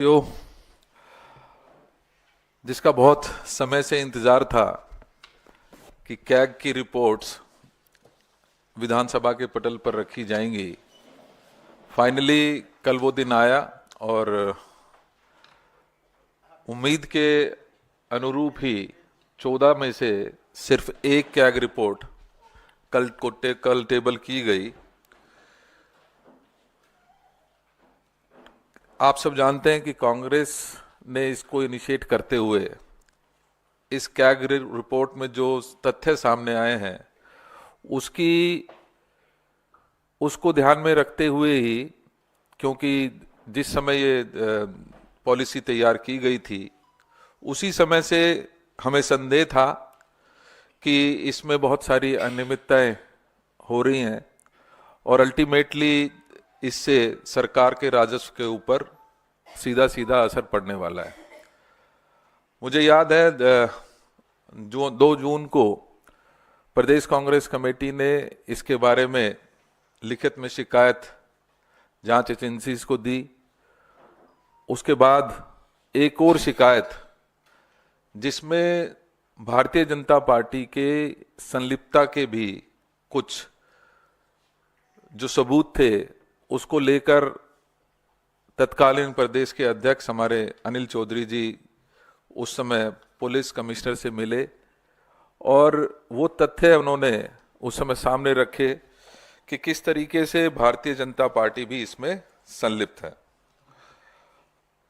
जो जिसका बहुत समय से इंतजार था कि कैग की रिपोर्ट्स विधानसभा के पटल पर रखी जाएंगी। फाइनली कल वो दिन आया और उम्मीद के अनुरूप ही 14 में से सिर्फ एक कैग रिपोर्ट कल टेबल की गई। आप सब जानते हैं कि कांग्रेस ने इसको इनिशिएट करते हुए इस कैग रिपोर्ट में जो तथ्य सामने आए हैं उसको ध्यान में रखते हुए ही, क्योंकि जिस समय ये पॉलिसी तैयार की गई थी उसी समय से हमें संदेह था कि इसमें बहुत सारी अनियमितताएं हो रही हैं और अल्टीमेटली इससे सरकार के राजस्व के ऊपर सीधा सीधा असर पड़ने वाला है। मुझे याद है 2 जून को प्रदेश कांग्रेस कमेटी ने इसके बारे में लिखित में शिकायत जांच एजेंसीज को दी। उसके बाद एक और शिकायत जिसमें भारतीय जनता पार्टी के संलिप्तता के भी कुछ जो सबूत थे उसको लेकर तत्कालीन प्रदेश के अध्यक्ष हमारे अनिल चौधरी जी उस समय पुलिस कमिश्नर से मिले और वो तथ्य उन्होंने उस समय सामने रखे कि किस तरीके से भारतीय जनता पार्टी भी इसमें संलिप्त है।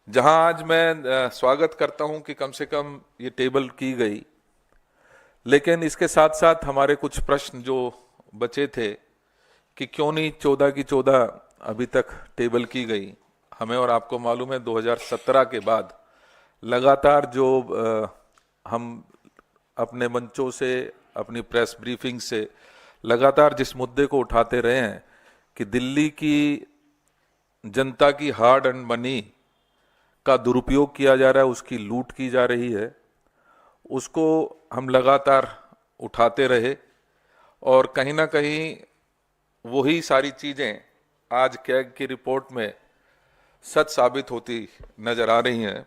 जहां आज मैं स्वागत करता हूं कि कम से कम ये टेबल की गई, लेकिन इसके साथ साथ हमारे कुछ प्रश्न जो बचे थे कि क्यों नहीं 14 की 14 अभी तक टेबल की गई। हमें और आपको मालूम है 2017 के बाद लगातार जो हम अपने मंचों से, अपनी प्रेस ब्रीफिंग से लगातार जिस मुद्दे को उठाते रहे हैं कि दिल्ली की जनता की हार्ड एंड मनी का दुरुपयोग किया जा रहा है, उसकी लूट की जा रही है, उसको हम लगातार उठाते रहे और कहीं ना कहीं वही सारी चीजें आज कैग की रिपोर्ट में सच साबित होती नजर आ रही हैं।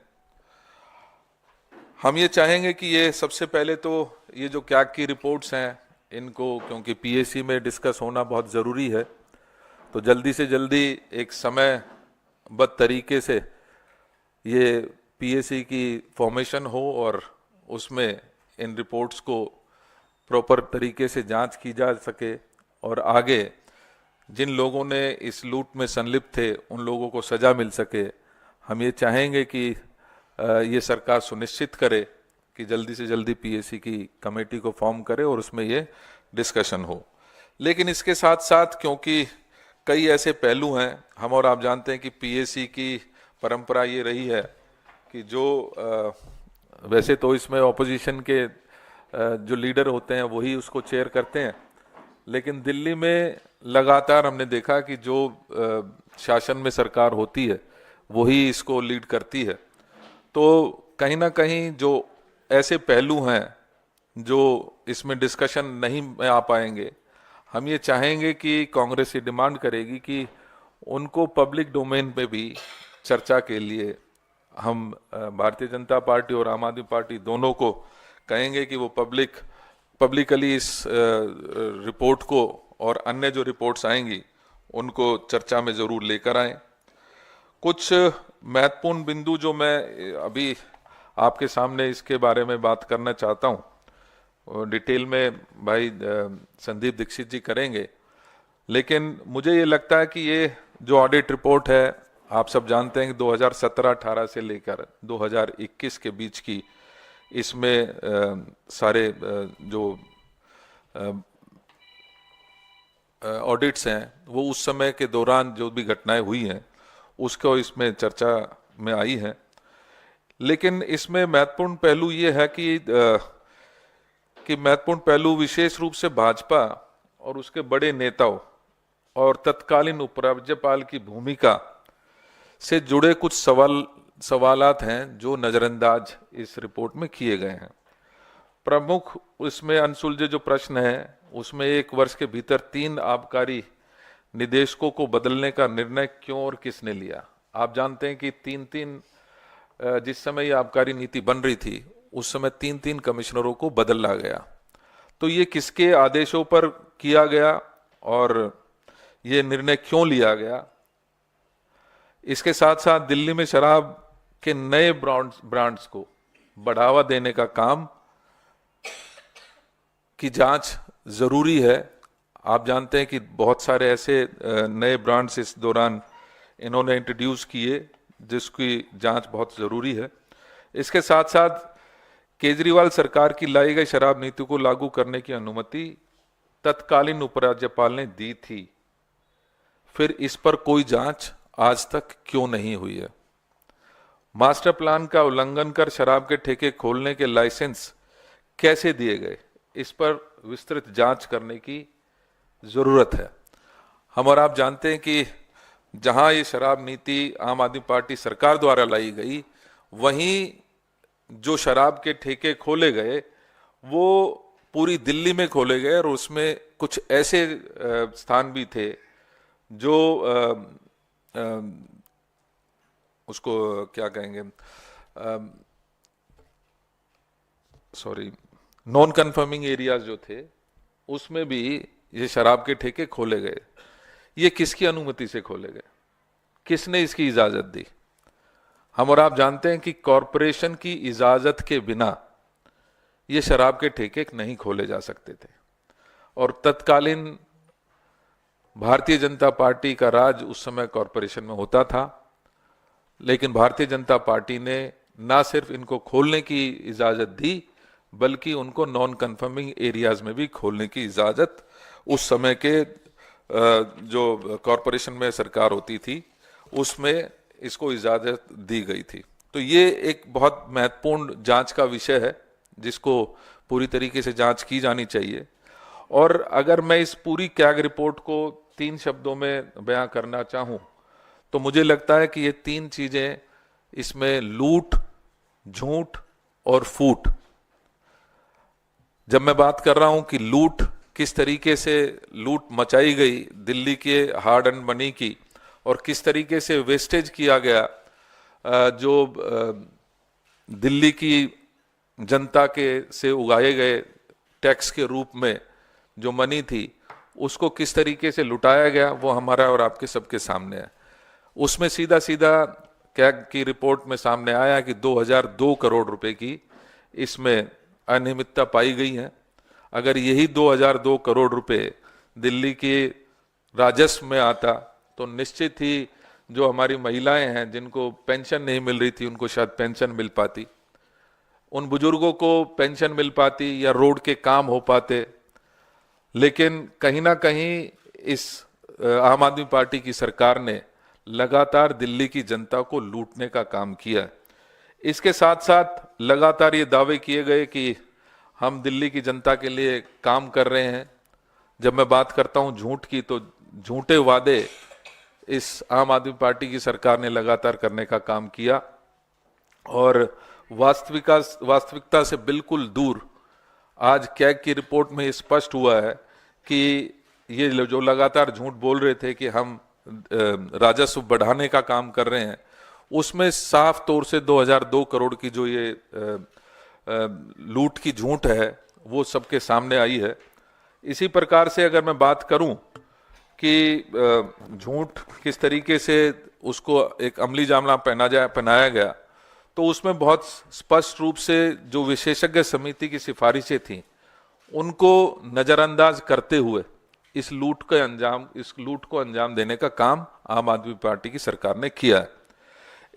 हम ये चाहेंगे कि ये सबसे पहले तो ये जो कैग की रिपोर्ट्स हैं इनको, क्योंकि पीएसी में डिस्कस होना बहुत ज़रूरी है, तो जल्दी से जल्दी एक समयबद्ध तरीके से ये पीएसी की फॉर्मेशन हो और उसमें इन रिपोर्ट्स को प्रॉपर तरीके से जांच की जा सके और आगे जिन लोगों ने इस लूट में संलिप्त थे उन लोगों को सजा मिल सके। हम ये चाहेंगे कि ये सरकार सुनिश्चित करे कि जल्दी से जल्दी पीएसी की कमेटी को फॉर्म करे और उसमें ये डिस्कशन हो। लेकिन इसके साथ साथ क्योंकि कई ऐसे पहलू हैं, हम और आप जानते हैं कि पीएसी की परंपरा ये रही है कि जो वैसे तो इसमें ऑपोजिशन के जो लीडर होते हैं वही उसको चेयर करते हैं, लेकिन दिल्ली में लगातार हमने देखा कि जो शासन में सरकार होती है वही इसको लीड करती है। तो कहीं ना कहीं जो ऐसे पहलू हैं जो इसमें डिस्कशन नहीं में आ पाएंगे, हम ये चाहेंगे कि कांग्रेस ये डिमांड करेगी कि उनको पब्लिक डोमेन पे भी चर्चा के लिए हम भारतीय जनता पार्टी और आम आदमी पार्टी दोनों को कहेंगे कि वो पब्लिकली इस रिपोर्ट को और अन्य जो रिपोर्ट्स आएंगी उनको चर्चा में जरूर लेकर आएं। कुछ महत्वपूर्ण बिंदु जो मैं अभी आपके सामने इसके बारे में बात करना चाहता हूं, डिटेल में भाई संदीप दीक्षित जी करेंगे, लेकिन मुझे ये लगता है कि ये जो ऑडिट रिपोर्ट है, आप सब जानते हैं कि 2017-18 से लेकर 2021 के बीच की इसमें सारे जो ऑडिट्स हैं वो उस समय के दौरान जो भी घटनाएं हुई हैं उसको इसमें चर्चा में आई है। लेकिन इसमें महत्वपूर्ण पहलू ये है कि महत्वपूर्ण पहलू विशेष रूप से भाजपा और उसके बड़े नेताओं और तत्कालीन उपराज्यपाल की भूमिका से जुड़े कुछ सवालात हैं जो नजरअंदाज इस रिपोर्ट में किए गए हैं। प्रमुख इसमें अनसुलझे जो प्रश्न है उसमें 1 वर्ष के भीतर 3 आबकारी निदेशकों को बदलने का निर्णय क्यों और किसने लिया। आप जानते हैं कि 3-3 जिस समय ये आबकारी नीति बन रही थी उस समय 3-3 कमिश्नरों को बदला गया। तो ये किसके आदेशों पर किया गया और ये निर्णय क्यों लिया गया? इसके साथ साथ दिल्ली में शराब के नए ब्रांड्स को बढ़ावा देने का काम की जांच जरूरी है। आप जानते हैं कि बहुत सारे ऐसे नए ब्रांड्स इस दौरान इन्होंने इंट्रोड्यूस किए जिसकी जांच बहुत जरूरी है। इसके साथ साथ केजरीवाल सरकार की लाई गई शराब नीति को लागू करने की अनुमति तत्कालीन उपराज्यपाल ने दी थी, फिर इस पर कोई जांच आज तक क्यों नहीं हुई है? मास्टर प्लान का उल्लंघन कर शराब के ठेके खोलने के लाइसेंस कैसे दिए गए, इस पर विस्तृत जांच करने की जरूरत है। हम और आप जानते हैं कि जहां ये शराब नीति आम आदमी पार्टी सरकार द्वारा लाई गई, वहीं जो शराब के ठेके खोले गए वो पूरी दिल्ली में खोले गए और उसमें कुछ ऐसे स्थान भी थे जो उसको क्या कहेंगे, नॉन कन्फर्मिंग एरियाज जो थे उसमें भी ये शराब के ठेके खोले गए। ये किसकी अनुमति से खोले गए? किसने इसकी इजाजत दी? हम और आप जानते हैं कि कॉरपोरेशन की इजाजत के बिना ये शराब के ठेके नहीं खोले जा सकते थे और तत्कालीन भारतीय जनता पार्टी का राज उस समय कॉरपोरेशन में होता था। लेकिन भारतीय जनता पार्टी ने ना सिर्फ इनको खोलने की इजाजत दी बल्कि उनको नॉन कन्फर्मिंग एरियाज में भी खोलने की इजाजत उस समय के जो कॉरपोरेशन में सरकार होती थी उसमें इसको इजाजत दी गई थी। तो ये एक बहुत महत्वपूर्ण जांच का विषय है जिसको पूरी तरीके से जांच की जानी चाहिए। और अगर मैं इस पूरी कैग रिपोर्ट को 3 शब्दों में बयां करना चाहूं तो मुझे लगता है कि ये 3 चीजें इसमें लूट, झूठ और फूट। जब मैं बात कर रहा हूं कि लूट, किस तरीके से लूट मचाई गई दिल्ली के हार्ड एंड मनी की और किस तरीके से वेस्टेज किया गया, जो दिल्ली की जनता के से उगाए गए टैक्स के रूप में जो मनी थी उसको किस तरीके से लुटाया गया, वो हमारा और आपके सबके सामने है। उसमें सीधा सीधा कैग की रिपोर्ट में सामने आया कि 2002 करोड़ रुपए की इसमें अनियमितता पाई गई है। अगर यही 2002 करोड़ रुपए दिल्ली के राजस्व में आता तो निश्चित ही जो हमारी महिलाएं हैं जिनको पेंशन नहीं मिल रही थी उनको शायद पेंशन मिल पाती, उन बुजुर्गों को पेंशन मिल पाती या रोड के काम हो पाते। लेकिन कहीं ना कहीं इस आम आदमी पार्टी की सरकार ने लगातार दिल्ली की जनता को लूटने का काम किया। इसके साथ साथ लगातार ये दावे किए गए कि हम दिल्ली की जनता के लिए काम कर रहे हैं। जब मैं बात करता हूं झूठ की तो झूठे वादे इस आम आदमी पार्टी की सरकार ने लगातार करने का काम किया और वास्तविकता से बिल्कुल दूर आज कैग की रिपोर्ट में स्पष्ट हुआ है कि ये जो लगातार झूठ बोल रहे थे कि हम राजस्व बढ़ाने का काम कर रहे हैं, उसमें साफ तौर से 2002 करोड़ की जो ये लूट की झूठ है वो सबके सामने आई है। इसी प्रकार से अगर मैं बात करूं कि झूठ किस तरीके से उसको एक अमली जामा पहनाया गया, तो उसमें बहुत स्पष्ट रूप से जो विशेषज्ञ समिति की सिफारिशें थीं उनको नजरअंदाज करते हुए इस लूट को अंजाम देने का काम आम आदमी पार्टी की सरकार ने किया है।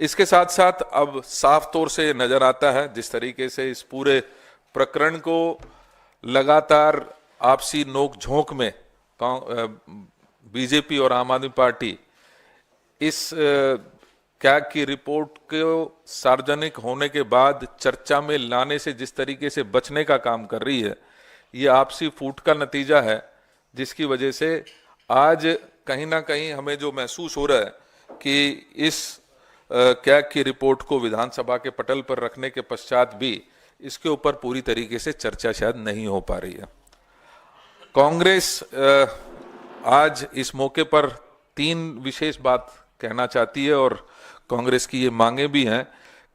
इसके साथ साथ अब साफ तौर से नजर आता है जिस तरीके से इस पूरे प्रकरण को लगातार आपसी नोक-झोंक में बीजेपी और आम आदमी पार्टी इस कैग की रिपोर्ट को सार्वजनिक होने के बाद चर्चा में लाने से जिस तरीके से बचने का काम कर रही है, ये आपसी फूट का नतीजा है, जिसकी वजह से आज कहीं ना कहीं हमें जो महसूस हो रहा है कि इस कैग की रिपोर्ट को विधानसभा के पटल पर रखने के पश्चात भी इसके ऊपर पूरी तरीके से चर्चा शायद नहीं हो पा रही है। कांग्रेस आज इस मौके पर 3 विशेष बात कहना चाहती है और कांग्रेस की ये मांगे भी हैं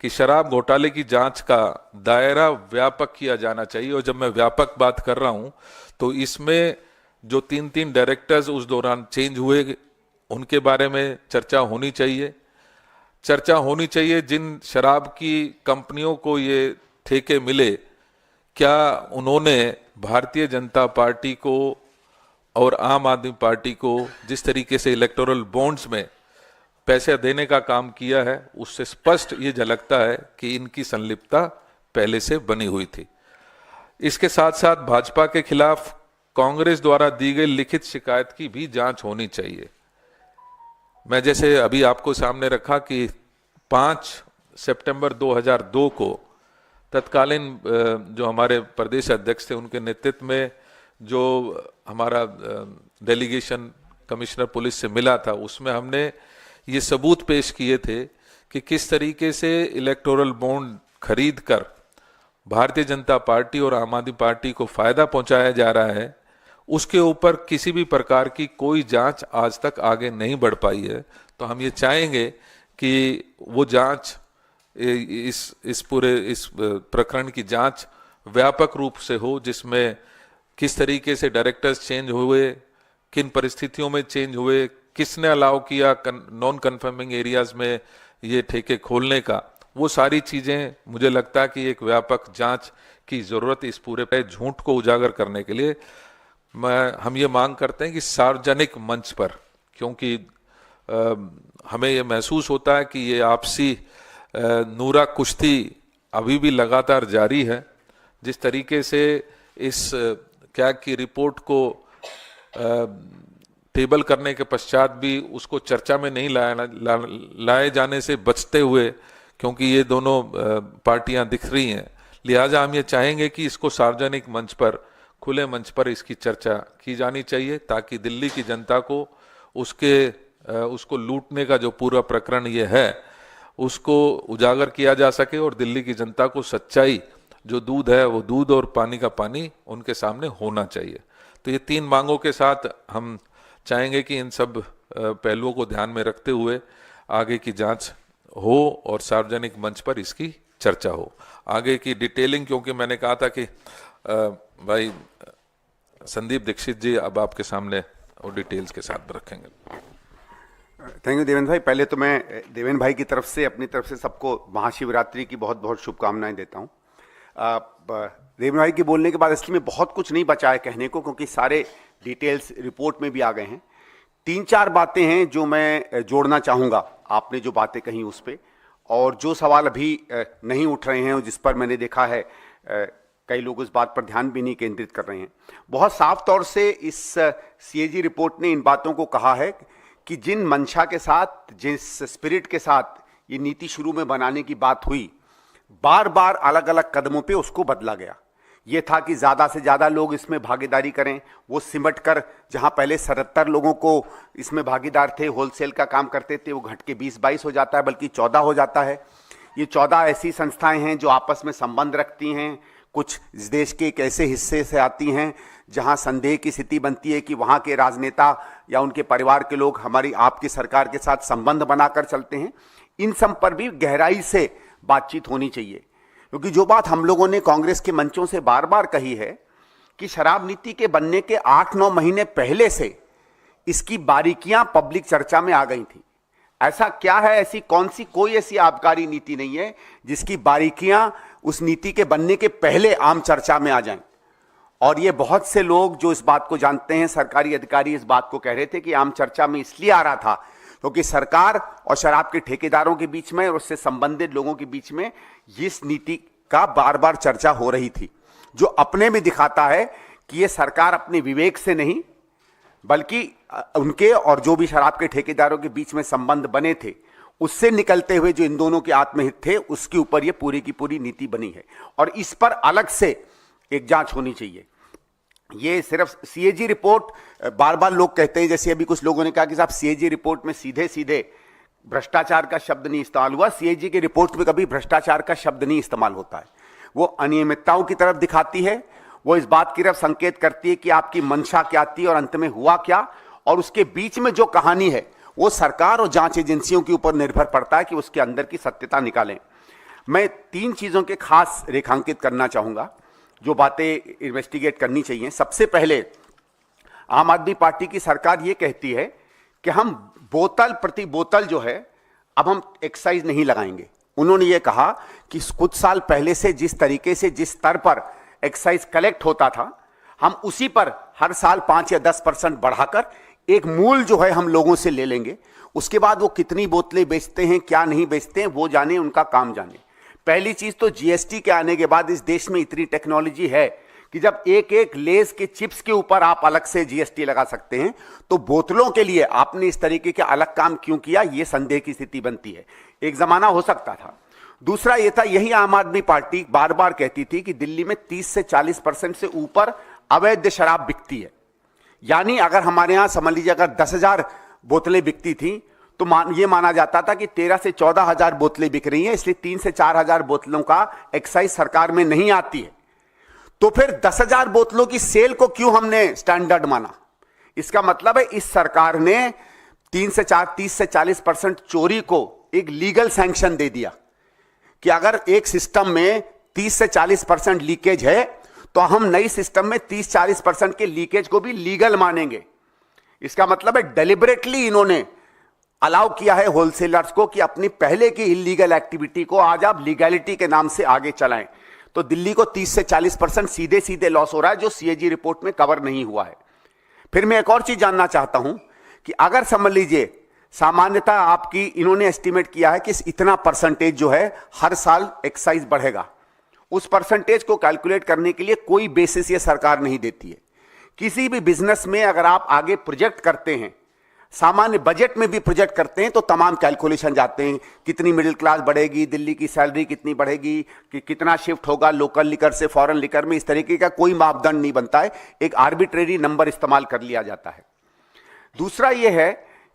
कि शराब घोटाले की जांच का दायरा व्यापक किया जाना चाहिए। और जब मैं व्यापक बात कर रहा हूं तो इसमें जो 3 डायरेक्टर्स उस दौरान चेंज हुए उनके बारे में चर्चा होनी चाहिए। चर्चा होनी चाहिए जिन शराब की कंपनियों को ये ठेके मिले, क्या उन्होंने भारतीय जनता पार्टी को और आम आदमी पार्टी को जिस तरीके से इलेक्टोरल बॉन्ड्स में पैसे देने का काम किया है, उससे स्पष्ट ये झलकता है कि इनकी संलिप्तता पहले से बनी हुई थी। इसके साथ साथ भाजपा के खिलाफ कांग्रेस द्वारा दी गई लिखित शिकायत की भी जांच होनी चाहिए। मैं जैसे अभी आपको सामने रखा कि 5 सितंबर 2002 को तत्कालीन जो हमारे प्रदेश अध्यक्ष थे उनके नेतृत्व में जो हमारा डेलीगेशन कमिश्नर पुलिस से मिला था, उसमें हमने ये सबूत पेश किए थे कि किस तरीके से इलेक्टोरल बॉन्ड खरीद कर भारतीय जनता पार्टी और आम आदमी पार्टी को फायदा पहुंचाया जा रहा है। उसके ऊपर किसी भी प्रकार की कोई जांच आज तक आगे नहीं बढ़ पाई है। तो हम ये चाहेंगे कि वो जांच, इस प्रकरण की जांच व्यापक रूप से हो, जिसमें किस तरीके से डायरेक्टर्स चेंज हुए, किन परिस्थितियों में चेंज हुए, किसने अलाउ किया नॉन कन्फर्मिंग एरियाज में ये ठेके खोलने का, वो सारी चीजें मुझे लगता है कि एक व्यापक जांच की जरूरत इस पूरे झूठ को उजागर करने के लिए हम ये मांग करते हैं कि सार्वजनिक मंच पर, क्योंकि हमें ये महसूस होता है कि ये आपसी नूरा कुश्ती अभी भी लगातार जारी है। जिस तरीके से इस कैग की रिपोर्ट को टेबल करने के पश्चात भी उसको चर्चा में नहीं लाए जाने से बचते हुए, क्योंकि ये दोनों पार्टियां दिख रही हैं, लिहाजा हम ये चाहेंगे कि इसको सार्वजनिक मंच पर, खुले मंच पर इसकी चर्चा की जानी चाहिए, ताकि दिल्ली की जनता को उसको लूटने का जो पूरा प्रकरण ये है उसको उजागर किया जा सके और दिल्ली की जनता को सच्चाई, जो दूध है वो दूध और पानी का पानी उनके सामने होना चाहिए। तो ये 3 मांगों के साथ हम चाहेंगे कि इन सब पहलुओं को ध्यान में रखते हुए आगे की जांच हो और सार्वजनिक मंच पर इसकी चर्चा हो। आगे की डिटेलिंग, क्योंकि मैंने कहा था कि भाई संदीप दीक्षित जी अब आपके सामने और डिटेल्स के साथ रखेंगे। थैंक यू देवेंद्र भाई। पहले तो मैं देवेंद्र भाई की तरफ से, अपनी तरफ से सबको महाशिवरात्रि की बहुत बहुत शुभकामनाएं देता हूं। देवेंद्र भाई के बोलने के बाद असली में बहुत कुछ नहीं बचा है कहने को, क्योंकि सारे डिटेल्स रिपोर्ट में भी आ गए हैं। 3-4 बातें हैं जो मैं जोड़ना चाहूँगा आपने जो बातें कही उस पर, और जो सवाल अभी नहीं उठ रहे हैं और जिस पर मैंने देखा है कई लोग इस बात पर ध्यान भी नहीं केंद्रित कर रहे हैं। बहुत साफ तौर से इस सीएजी रिपोर्ट ने इन बातों को कहा है कि जिन मंशा के साथ, जिस स्पिरिट के साथ ये नीति शुरू में बनाने की बात हुई, बार बार अलग अलग कदमों पे उसको बदला गया। ये था कि ज़्यादा से ज़्यादा लोग इसमें भागीदारी करें, वो सिमट कर, जहां पहले 77 लोगों को इसमें भागीदार थे, होलसेल का काम करते थे, वो घट के 20-22 हो जाता है, बल्कि 14 हो जाता है। ये 14 ऐसी संस्थाएं हैं जो आपस में संबंध रखती हैं, कुछ इस देश के एक ऐसे हिस्से से आती हैं जहां संदेह की स्थिति बनती है कि वहां के राजनेता या उनके परिवार के लोग हमारी आपकी सरकार के साथ संबंध बनाकर चलते हैं। इन सब पर भी गहराई से बातचीत होनी चाहिए, क्योंकि जो बात हम लोगों ने कांग्रेस के मंचों से बार बार कही है कि शराब नीति के बनने के 8-9 महीने पहले से इसकी बारीकियां पब्लिक चर्चा में आ गई थी। ऐसा क्या है, ऐसी कौन सी कोई ऐसी आबकारी नीति नहीं है जिसकी बारीकियां उस नीति के बनने के पहले आम चर्चा में आ जाएं। और ये बहुत से लोग जो इस बात को जानते हैं, सरकारी अधिकारी इस बात को कह रहे थे कि आम चर्चा में इसलिए आ रहा था क्योंकि सरकार और शराब के ठेकेदारों के बीच में और उससे संबंधित लोगों के बीच में इस नीति का बार बार चर्चा हो रही थी, जो अपने में दिखाता है कि ये सरकार अपने विवेक से नहीं, बल्कि उनके और जो भी शराब के ठेकेदारों के बीच में संबंध बने थे उससे निकलते हुए जो इन दोनों के आत्महित थे, उसके ऊपर ये पूरी की पूरी नीति बनी है। और इस पर अलग से एक जांच होनी चाहिए। ये सिर्फ सीएजी रिपोर्ट, बार बार लोग कहते हैं, जैसे अभी कुछ लोगों ने कहा कि साहब सीएजी रिपोर्ट में सीधे सीधे भ्रष्टाचार का शब्द नहीं इस्तेमाल हुआ। सीएजी की रिपोर्ट में कभी भ्रष्टाचार का शब्द नहीं इस्तेमाल होता है। वो अनियमितताओं की तरफ दिखाती है, वो इस बात की तरफ संकेत करती है कि आपकी मंशा क्या थी और अंत में हुआ क्या, और उसके बीच में जो कहानी है वो सरकार और जांच एजेंसियों के ऊपर निर्भर पड़ता है कि उसके अंदर की सत्यता निकालें। मैं 3 चीजों के खास रेखांकित करना चाहूंगा जो बातें इन्वेस्टिगेट करनी चाहिए। सबसे पहले आम आदमी पार्टी की सरकार ये कहती है कि हम बोतल प्रति बोतल जो है अब हम एक्साइज नहीं लगाएंगे। उन्होंने ये कहा कि कुछ साल पहले से जिस तरीके से जिस स्तर पर एक्साइज कलेक्ट होता था हम उसी पर हर साल 5 या 10% बढ़ाकर एक मूल जो है हम लोगों से ले लेंगे। उसके बाद वो कितनी बोतलें बेचते हैं क्या नहीं बेचते हैं वो जाने, उनका काम जाने। पहली चीज तो जीएसटी के आने के बाद इस देश में इतनी टेक्नोलॉजी है कि जब एक एक लेस के चिप्स के ऊपर आप अलग से जीएसटी लगा सकते हैं, तो बोतलों के लिए आपने इस तरीके के अलग काम क्यों किया, यह संदेह की स्थिति बनती है। एक जमाना हो सकता था। दूसरा यह था, यही आम आदमी पार्टी बार बार कहती थी कि दिल्ली में 30 से 40% से ऊपर अवैध शराब बिकती है। यानी अगर हमारे यहां समझ लीजिए अगर 10,000 बोतलें बिकती थी तो यह माना जाता था कि 13 से 14,000 बोतलें बिक रही हैं, इसलिए 3 से 4,000 बोतलों का एक्साइज सरकार में नहीं आती है। तो फिर 10,000 बोतलों की सेल को क्यों हमने स्टैंडर्ड माना? इसका मतलब है इस सरकार ने 30 से 40% चोरी को एक लीगल सैंक्शन दे दिया कि अगर एक सिस्टम में 30 से 40% लीकेज है तो हम नई सिस्टम में 30-40% के लीकेज को भी लीगल मानेंगे। इसका मतलब है डेलिबरेटली इन्होंने अलाउ किया है होलसेलर्स को कि अपनी पहले की इलीगल एक्टिविटी को आज आप लीगैलिटी के नाम से आगे चलाएं। तो दिल्ली को 30 से 40% सीधे सीधे लॉस हो रहा है जो सीएजी रिपोर्ट में कवर नहीं हुआ है। फिर मैं एक और चीज जानना चाहता हूं कि अगर समझ लीजिए सामान्यतः आपकी इन्होंने एस्टिमेट किया है कि इतना परसेंटेज जो है हर साल एक्साइज बढ़ेगा, उस परसेंटेज को कैलकुलेट करने के लिए कोई बेसिस ये सरकार नहीं देती है। किसी भी बिजनेस में अगर आप आगे प्रोजेक्ट करते हैं, सामान्य बजट में भी प्रोजेक्ट करते हैं, तो तमाम कैलकुलेशन जाते हैं, कितनी मिडिल क्लास बढ़ेगी, दिल्ली की सैलरी कितनी बढ़ेगी, कि कितना शिफ्ट होगा लोकल लिकर से फॉरेन लिकर में, इस तरीके का कोई मापदंड नहीं बनता है, एक आर्बिट्रेरी नंबर इस्तेमाल कर लिया जाता है। दूसरा यह है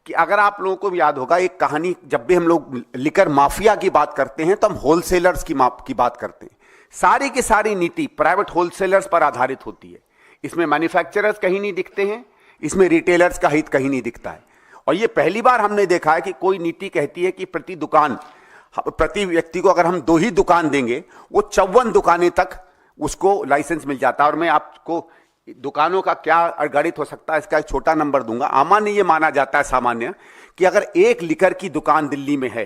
कि अगर आप लोगों को भी याद होगा एक कहानी, जब भी हम लोग लिकर माफिया की बात करते हैं तो हम होलसेलर्स की बात करते हैं। सारी की सारी नीति प्राइवेट होलसेलर्स पर आधारित होती है। इसमें मैन्युफैक्चरर्स कहीं नहीं दिखते हैं, इसमें रिटेलर्स का हित कहीं नहीं दिखता है। और ये पहली बार हमने देखा है कि कोई नीति कहती है कि प्रति व्यक्ति को अगर हम 2 ही दुकान देंगे, वो 54 दुकानें तक उसको लाइसेंस मिल जाता है। और मैं आपको दुकानों का क्या गणित हो सकता है इसका एक छोटा नंबर दूंगा। सामान्य ये माना जाता है सामान्य कि अगर एक लिकर की दुकान दिल्ली में है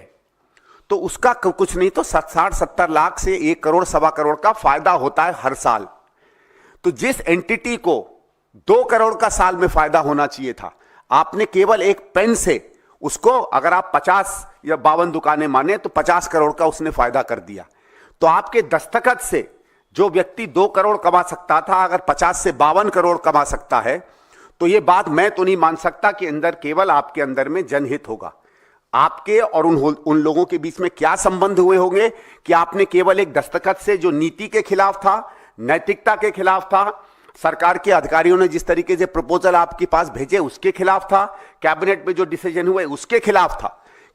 तो उसका कुछ नहीं तो 60-70 लाख से 1 करोड़ 1.25 करोड़ का फायदा होता है हर साल। तो जिस एंटिटी को 2 करोड़ का साल में फायदा होना चाहिए था, आपने केवल एक पेन से उसको, अगर आप 50 या 52 दुकानें माने तो 50 करोड़ का उसने फायदा कर दिया। तो आपके दस्तखत से जो व्यक्ति 2 करोड़ कमा सकता था अगर 50 से 52 करोड़ कमा सकता है, तो यह बात मैं तो नहीं मान सकता कि अंदर केवल आपके अंदर में जनहित होगा। आपके और उन लोगों के बीच में क्या संबंध हुए होंगे कि आपने केवल एक दस्तखत से, जो नीति के खिलाफ था, नैतिकता के खिलाफ था, सरकार के अधिकारियों ने जिस तरीके से प्रपोजल आपके पास भेजे उसके खिलाफ था, कैबिनेट में जो डिसीजन हुए उसके खिलाफ था,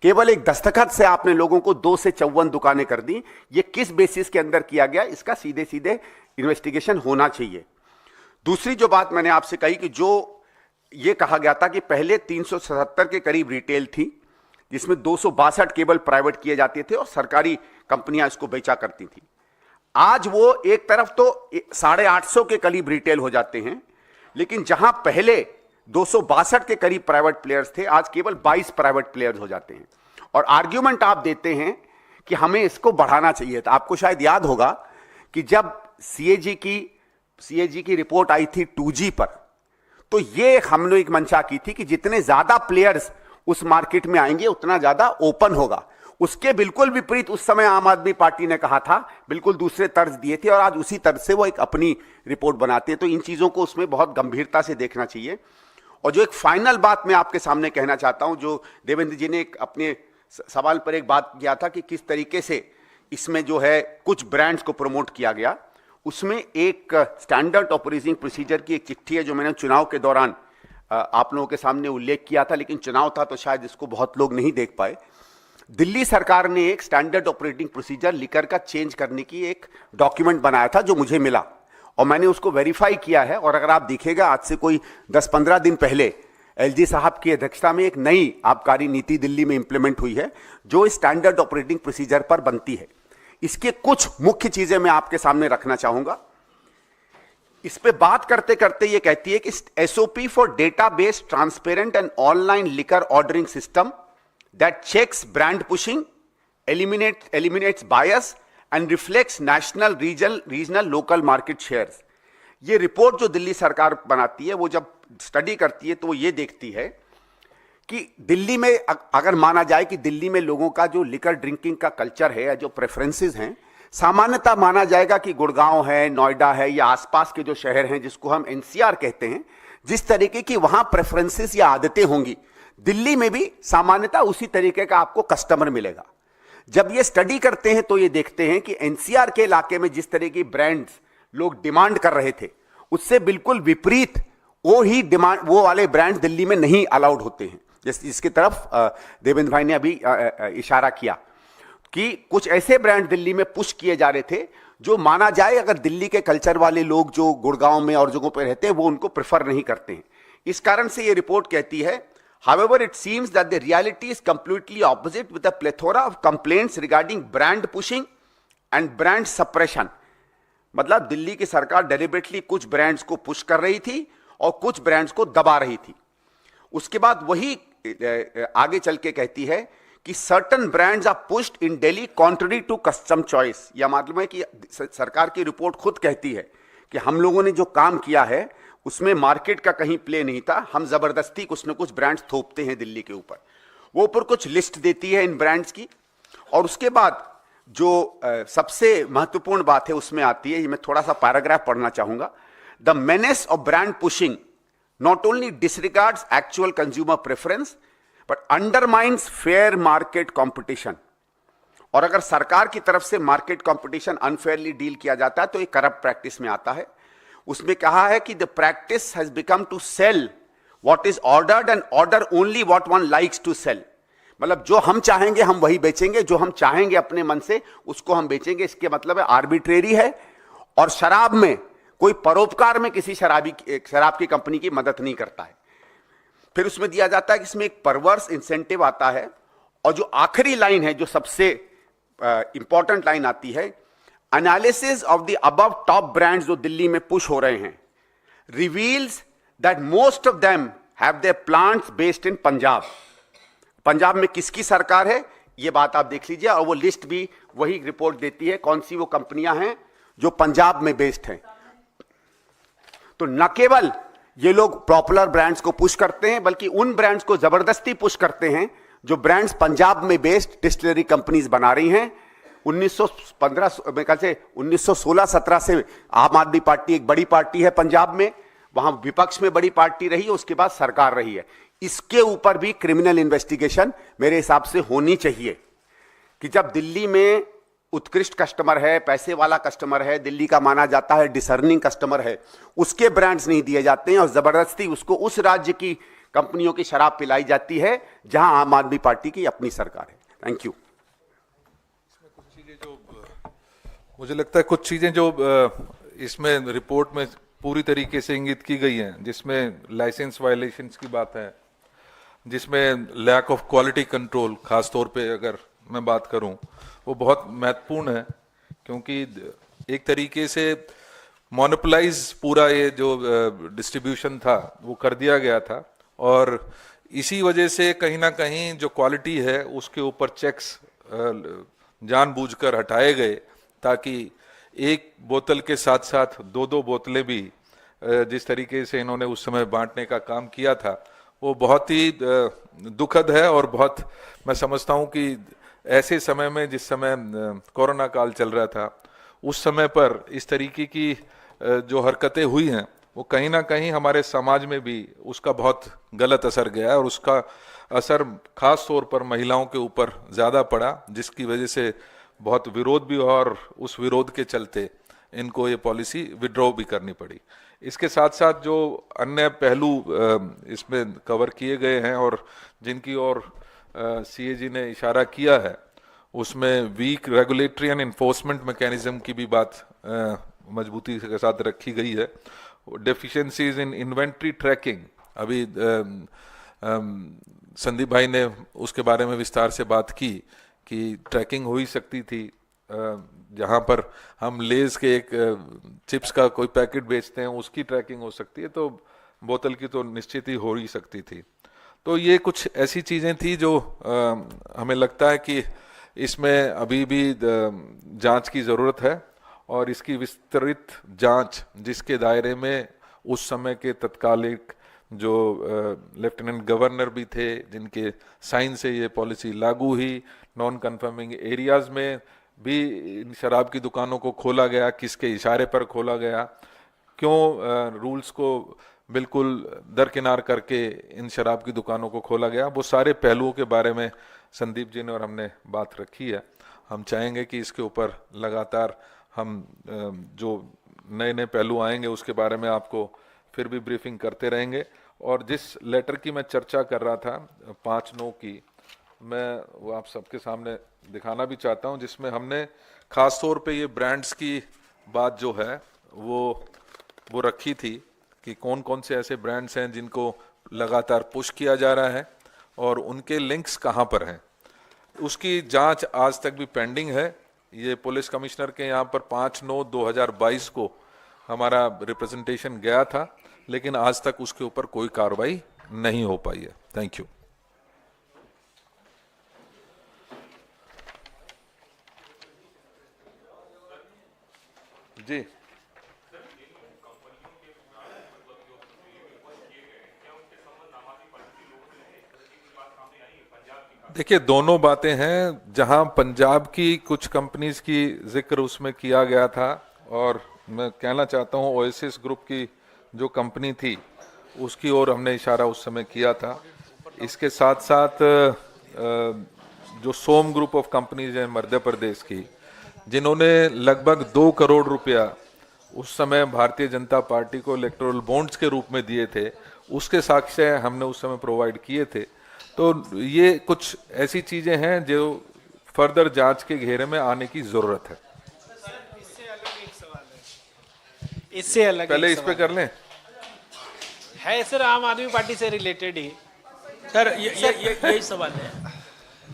केवल एक दस्तखत से आपने लोगों को 2 से 54 दुकानें कर दी। ये किस बेसिस के अंदर किया गया, इसका सीधे सीधे इन्वेस्टिगेशन होना चाहिए। दूसरी जो बात मैंने आपसे कही कि जो ये कहा गया था कि पहले 377 के करीब रिटेल थी, जिसमें 262 केवल प्राइवेट किए जाते थे और सरकारी कंपनियां इसको बेचा करती थी। आज वो एक तरफ तो 850 के करीब रिटेल हो जाते हैं, लेकिन जहां पहले 262 के करीब प्राइवेट प्लेयर्स थे, आज केवल 22 प्राइवेट प्लेयर्स हो जाते हैं। और आर्ग्यूमेंट आप देते हैं कि हमें इसको बढ़ाना चाहिए था। आपको शायद याद होगा कि जब सीएजी की रिपोर्ट आई थी 2G पर, तो ये हमने एक मंशा की थी कि जितने ज्यादा प्लेयर्स उस मार्केट में आएंगे उतना ज्यादा ओपन होगा। उसके बिल्कुल विपरीत उस समय आम आदमी पार्टी ने कहा था, बिल्कुल दूसरे तर्ज दिए थे, और आज उसी तर्ज से वो एक अपनी रिपोर्ट बनाते हैं। तो इन चीजों को उसमें बहुत गंभीरता से देखना चाहिए। और जो एक फाइनल बात मैं आपके सामने कहना चाहता हूं, जो देवेंद्र जी ने एक अपने सवाल पर एक बात किया था कि किस तरीके से इसमें जो है कुछ ब्रांड्स को प्रमोट किया गया, उसमें एक स्टैंडर्ड ऑपरेटिंग प्रोसीजर की एक चिट्ठी है जो मैंने चुनाव के दौरान आप लोगों के सामने उल्लेख किया था, लेकिन चुनाव था तो शायद इसको बहुत लोग नहीं देख पाए। दिल्ली सरकार ने एक स्टैंडर्ड ऑपरेटिंग प्रोसीजर लिकर का चेंज करने की एक डॉक्यूमेंट बनाया था जो मुझे मिला, और मैंने उसको वेरीफाई किया है। और अगर आप देखिएगा, आज से कोई 10-15 दिन पहले एलजी साहब की अध्यक्षता में एक नई आबकारी नीति दिल्ली में इंप्लीमेंट हुई है जो स्टैंडर्ड ऑपरेटिंग प्रोसीजर पर बनती है। इसके कुछ मुख्य चीजें मैं आपके सामने रखना चाहूंगा। इस पे बात करते करते ये कहती है कि SOP for database transparent and online liquor ordering system that checks brand pushing, eliminates bias and reflects national, regional, local market shares। ये रिपोर्ट जो दिल्ली सरकार बनाती है, वो जब स्टडी करती है तो वो ये देखती है कि दिल्ली में अगर माना जाए कि दिल्ली में लोगों का जो लिकर ड्रिंकिंग का कल्चर है या जो प्रेफरेंसेस हैं, सामान्यतः माना जाएगा कि गुड़गांव है, नोएडा है या आसपास के जो शहर हैं जिसको हम एनसीआर कहते हैं, जिस तरीके की वहां प्रेफरेंसेस या आदतें होंगी, दिल्ली में भी सामान्यतः उसी तरीके का आपको कस्टमर मिलेगा। जब ये स्टडी करते हैं तो ये देखते हैं कि एनसीआर के इलाके में जिस तरह की ब्रांड्स लोग डिमांड कर रहे थे, उससे बिल्कुल विपरीत वो वाले ब्रांड दिल्ली में नहीं अलाउड होते हैं। जिसकी तरफ देवेंद्र भाई ने अभी इशारा किया कि कुछ ऐसे ब्रांड दिल्ली में पुश किए जा रहे थे जो माना जाए अगर दिल्ली के कल्चर वाले लोग जो गुड़गांव में और जगहों पर रहते हैं वो उनको प्रेफर नहीं करते हैं। इस कारण से ये रिपोर्ट कहती है, however it seems that the reality is completely opposite with a plethora of complaints regarding brand pushing and brand suppression। मतलब दिल्ली की सरकार डेलिबरेटली कुछ ब्रांड्स को पुश कर रही थी और कुछ ब्रांड्स को दबा रही थी। उसके बाद वही आगे चल के कहती है कि certain brands are pushed in Delhi contrary to custom choice. यह मतलब है कि सरकार की रिपोर्ट खुद कहती है कि हम लोगों ने जो काम किया है उसमें मार्केट का कहीं प्ले नहीं था, हम जबरदस्ती कुछ न कुछ ब्रांड्स थोपते हैं दिल्ली के ऊपर। वो ऊपर कुछ लिस्ट देती है इन ब्रांड्स की, और उसके बाद जो सबसे महत्वपूर्ण बात है उसमें आती है, ये मैं थोड़ा सा पैराग्राफ पढ़ना चाहूंगा। The menace of brand pushing not only डिसरिगार्ड्स actual consumer preference but undermines fair market competition. और अगर सरकार की तरफ से मार्केट कॉम्पिटिशन अनफेयरली डील किया जाता है तो ये करप्ट प्रैक्टिस में आता है। उसमें कहा है कि the practice has become to sell what is ordered and order only what one likes to sell. मतलब जो हम चाहेंगे हम वही बेचेंगे, जो हम चाहेंगे अपने मन से उसको हम बेचेंगे। इसके मतलब है आर्बिट्रेरी है, और शराब में कोई परोपकार में किसी शराब की कंपनी की मदद नहीं करता है। फिर उसमें दिया जाता है कि इसमें एक परवर्स इंसेंटिव आता है, और जो आखिरी लाइन है, जो सबसे इंपॉर्टेंट लाइन आती है, analysis of the above top brands जो दिल्ली में पुश हो रहे हैं reveals that most of them have their plants based in Punjab. Punjab में किसकी सरकार है ये बात आप देख लीजिए, और वो लिस्ट भी वही रिपोर्ट देती है कौन सी वो कंपनियां हैं जो पंजाब में बेस्ड हैं। तो न केवल ये लोग पॉपुलर ब्रांड्स को पुश करते हैं, बल्कि उन ब्रांड्स को जबरदस्ती पुश करते हैं जो ब्रांड्स पंजाब में बेस्ड डिस्टिलरी कंपनीज बना रही हैं। 1915 मेरे ख्याल से 1916-17 से आम आदमी पार्टी एक बड़ी पार्टी है पंजाब में, वहां विपक्ष में बड़ी पार्टी रही है, उसके बाद सरकार रही है। इसके ऊपर भी क्रिमिनल इन्वेस्टिगेशन मेरे हिसाब से होनी चाहिए कि जब दिल्ली में उत्कृष्ट कस्टमर है, पैसे वाला कस्टमर है, दिल्ली का माना जाता है डिसर्निंग कस्टमर है, उसके ब्रांड्स नहीं दिए जाते हैं और जबरदस्ती उसको उस राज्य की कंपनियों की शराब पिलाई जाती है जहां आम आदमी पार्टी की अपनी सरकार है। Thank you. मुझे लगता है कुछ चीजें जो इसमें रिपोर्ट में पूरी तरीके से इंगित की गई हैं, जिसमें लाइसेंस वायलेशंस की बात है, जिसमें लैक ऑफ क्वालिटी कंट्रोल खास तौर पे अगर मैं बात करूं, वो बहुत महत्वपूर्ण है, क्योंकि एक तरीके से मोनोपोलाइज पूरा ये जो डिस्ट्रीब्यूशन था वो कर दिया गया था, और इसी वजह से कहीं ना कहीं जो क्वालिटी है उसके ऊपर चेक्स जानबूझकर हटाए गए, ताकि एक बोतल के साथ साथ दो बोतलें भी जिस तरीके से इन्होंने उस समय बांटने का काम किया था वो बहुत ही दुखद है। और बहुत मैं समझता हूं कि ऐसे समय में, जिस समय कोरोना काल चल रहा था, उस समय पर इस तरीके की जो हरकतें हुई हैं वो कहीं ना कहीं हमारे समाज में भी उसका बहुत गलत असर गया है, और उसका असर खास तौर पर महिलाओं के ऊपर ज़्यादा पड़ा, जिसकी वजह से बहुत विरोध भी हुआ, और उस विरोध के चलते इनको ये पॉलिसी विड्रॉ भी करनी पड़ी। इसके साथ साथ जो अन्य पहलू इसमें कवर किए गए हैं और जिनकी ओर सीएजी ने इशारा किया है, उसमें weak regulatory and enforcement mechanism की भी बात मजबूती के साथ रखी गई है। डेफिशिएंसीज इन इन्वेंट्री ट्रैकिंग, अभी संदीप भाई ने उसके बारे में विस्तार से बात की कि ट्रैकिंग हो ही सकती थी, जहाँ पर हम लेज के एक चिप्स का कोई पैकेट बेचते हैं उसकी ट्रैकिंग हो सकती है, तो बोतल की तो निश्चित ही हो ही सकती थी। तो ये कुछ ऐसी चीज़ें थी जो हमें लगता है कि इसमें अभी भी जांच की ज़रूरत है, और इसकी विस्तृत जांच जिसके दायरे में उस समय के तत्कालिक जो लेफ्टिनेंट गवर्नर भी थे, जिनके साइन से ये पॉलिसी लागू हुई, नॉन कन्फर्मिंग एरियाज में भी इन शराब की दुकानों को खोला गया, किसके इशारे पर खोला गया, क्यों रूल्स को बिल्कुल दरकिनार करके इन शराब की दुकानों को खोला गया, वो सारे पहलुओं के बारे में संदीप जी ने और हमने बात रखी है। हम चाहेंगे कि इसके ऊपर लगातार हम जो नए नए पहलू आएंगे उसके बारे में आपको फिर भी ब्रीफिंग करते रहेंगे। और जिस लेटर की मैं चर्चा कर रहा था 5/9 की, मैं वो आप सबके सामने दिखाना भी चाहता हूं, जिसमें हमने खास तौर पे ये ब्रांड्स की बात जो है वो रखी थी कि कौन कौन से ऐसे ब्रांड्स हैं जिनको लगातार पुश किया जा रहा है और उनके लिंक्स कहाँ पर हैं। उसकी जांच आज तक भी पेंडिंग है। ये पुलिस कमिश्नर के यहाँ पर 5/9/2022 को हमारा रिप्रेजेंटेशन गया था, लेकिन आज तक उसके ऊपर कोई कार्रवाई नहीं हो पाई है। Thank you. जी, देखिए दोनों बातें हैं। जहां पंजाब की कुछ कंपनीज की जिक्र उसमें किया गया था, और मैं कहना चाहता हूं ओएसिस ग्रुप की जो कंपनी थी उसकी ओर हमने इशारा उस समय किया था। इसके साथ साथ जो सोम ग्रुप ऑफ कंपनीज हैं मध्य प्रदेश की, जिन्होंने लगभग 2 करोड़ रुपया उस समय भारतीय जनता पार्टी को इलेक्टोरल बॉन्ड्स के रूप में दिए थे, उसके साक्ष्य हमने उस समय प्रोवाइड किए थे। तो ये कुछ ऐसी चीजें हैं जो फर्दर जांच के घेरे में आने की जरूरत है। इससे अलग पहले इस पे कर लें। है सर, आम आदमी पार्टी से रिलेटेड ही। सर यही सवाल है।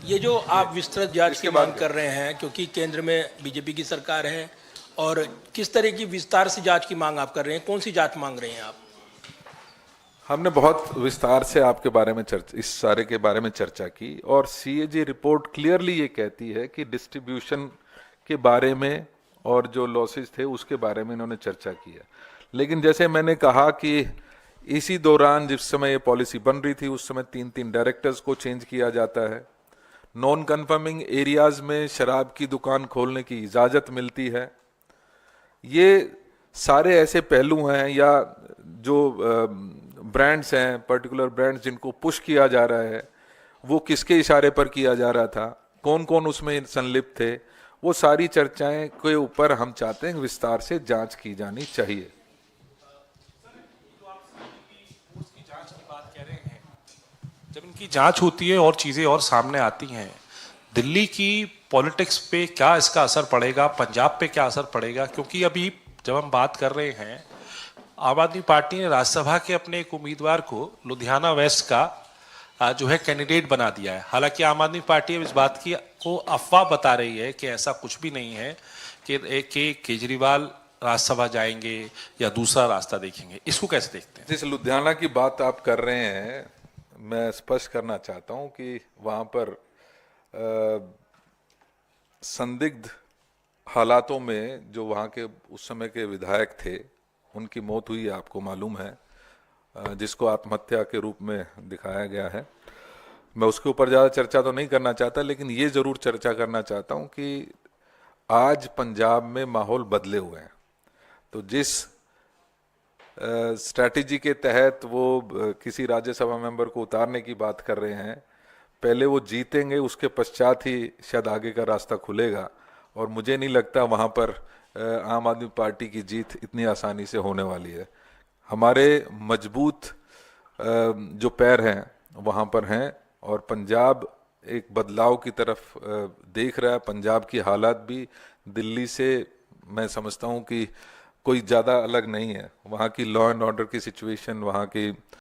ये जो आप विस्तृत जांच की मांग कर रहे हैं, क्योंकि केंद्र में बीजेपी की सरकार है, और किस तरह की विस्तार से जांच की मांग आप कर रहे हैं, कौन सी जांच मांग रहे हैं आप? हमने बहुत विस्तार से आपके बारे में इस सारे के बारे में चर्चा की, और सीएजी रिपोर्ट क्लियरली ये कहती है कि डिस्ट्रीब्यूशन के बारे में और जो लॉसेस थे उसके बारे में इन्होंने चर्चा की है। लेकिन जैसे मैंने कहा कि इसी दौरान जिस समय ये पॉलिसी बन रही थी उस समय 3-3 डायरेक्टर्स को चेंज किया जाता है। नॉन कन्फर्मिंग एरियाज में शराब की दुकान खोलने की इजाजत मिलती है। ये सारे ऐसे पहलू हैं, या जो ब्रांड्स हैं, पर्टिकुलर ब्रांड्स जिनको पुश किया जा रहा है, वो किसके इशारे पर किया जा रहा था, कौन कौन उसमें संलिप्त थे, वो सारी चर्चाएं के ऊपर हम चाहते हैं विस्तार से जांच की जानी चाहिए। जब इनकी जांच होती है और चीजें और सामने आती हैं, दिल्ली की पॉलिटिक्स पे क्या इसका असर पड़ेगा, पंजाब पे क्या असर पड़ेगा? क्योंकि अभी जब हम बात कर रहे हैं, आम आदमी पार्टी ने राज्यसभा के अपने एक उम्मीदवार को लुधियाना वेस्ट का जो है कैंडिडेट बना दिया है। हालांकि आम आदमी पार्टी अब इस बात की को अफवाह बता रही है कि ऐसा कुछ भी नहीं है कि केजरीवाल राज्यसभा जाएंगे या दूसरा रास्ता देखेंगे। इसको कैसे देखते हैं? जिस लुधियाना की बात आप कर रहे हैं, मैं स्पष्ट करना चाहता हूं कि वहां पर संदिग्ध हालातों में जो वहां के उस समय के विधायक थे उनकी मौत हुई है, आपको मालूम है, जिसको आत्महत्या के रूप में दिखाया गया है। मैं उसके ऊपर ज़्यादा चर्चा तो नहीं करना चाहता, लेकिन ये ज़रूर चर्चा करना चाहता हूं कि आज पंजाब में माहौल बदले हुए हैं। तो जिस स्ट्रैटेजी के तहत वो किसी राज्यसभा मेंबर को उतारने की बात कर रहे हैं, पहले वो जीतेंगे, उसके पश्चात ही शायद आगे का रास्ता खुलेगा। और मुझे नहीं लगता वहाँ पर आम आदमी पार्टी की जीत इतनी आसानी से होने वाली है। हमारे मजबूत जो पैर हैं वहाँ पर हैं, और पंजाब एक बदलाव की तरफ देख रहा है। पंजाब की हालात भी दिल्ली से मैं समझता हूँ कि कोई ज़्यादा अलग नहीं है। वहाँ की लॉ एंड ऑर्डर की सिचुएशन, वहाँ की